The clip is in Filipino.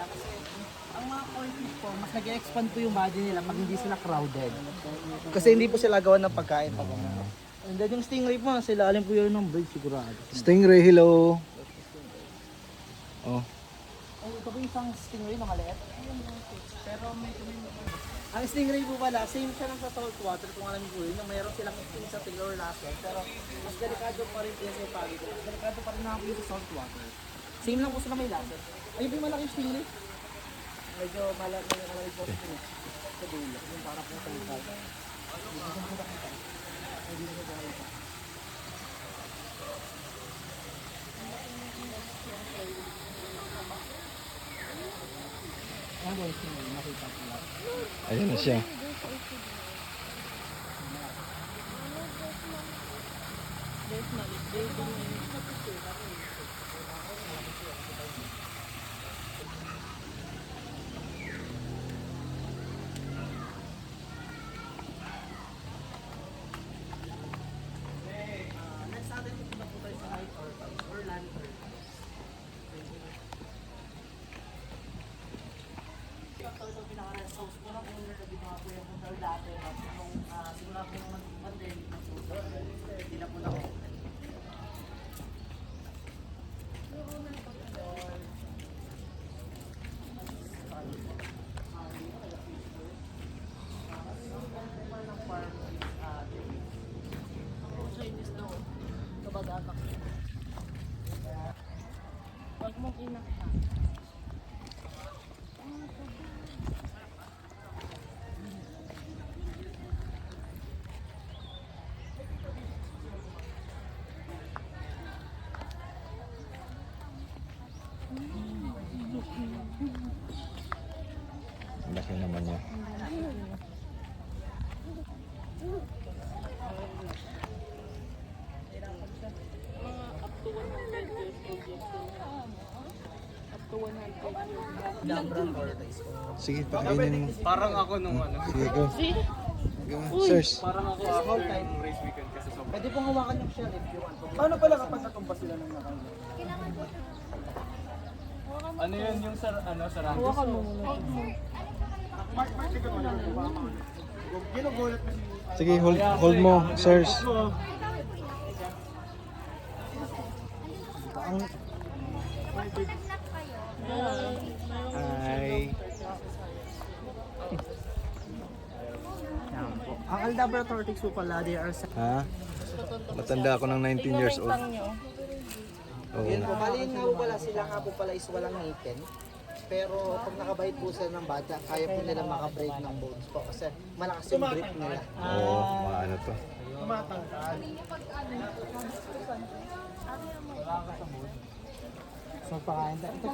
kasi ang mga koi fish po, mas nag-expand po yung body nila pag hindi sila crowded. Kasi hindi po sila gawa ng pagkain pag ano. And then yung stingray po, sila alin po yun ng breed sigurado. Stingray, hello. Oh. Ay, ito po isang stingray na maliit. Pero may ang stingray po pala, same siya lang sa saltwater kung alam niyo yun, yung mayroon silang sting sa tail or lasso, pero mas delikado pa rin po yung pagi ko. Delikado pa rin na po yung sa saltwater. Same lang po sila may lasso. Ayun po yung malaking stingray. Medyo malamig po sa dulo, yung para po sa lipad. Ano yung stingray? Nakita ko lang. Ayan na siya. Next natin pupunta po tayo sa high tortoise or land turtle. Ito pinaka-rest house po ng owner na ginawa po yung hotel dati. Nung simula po ng pandemic, hindi na po na-open. Chinese daw. Kabag-atak. Huwag mong inakta. Laki naman niya. Dabran tortoise po. Sige, pakainin mo. Parang ako nung ano. Sige, go. Go. Sirs. Parang ako Whole after time. yung race weekend kasi sobrang. Pwede pong hawakan yung shell if you want. Paano pala kapag natumba sila ng nakaya? Ano yun yung sa ano sa Rangos? Hawakan mo muna. Ginugulat kasi. Sige, hold mo, sirs. Hi. Yan po. Ang Aldabra tortoise po pala, they are Ha? Matanda ako ng 19 years old. Oo. Yan po, bali nga po pala, sila nga po pala is walang ngipin. Pero pag nakabait po sila ng bata, kaya po nila makabreak ng bones po. Kasi malakas yung grip nila. Oo, maano to. Tumatangkad. So, pakain tayo. Ito.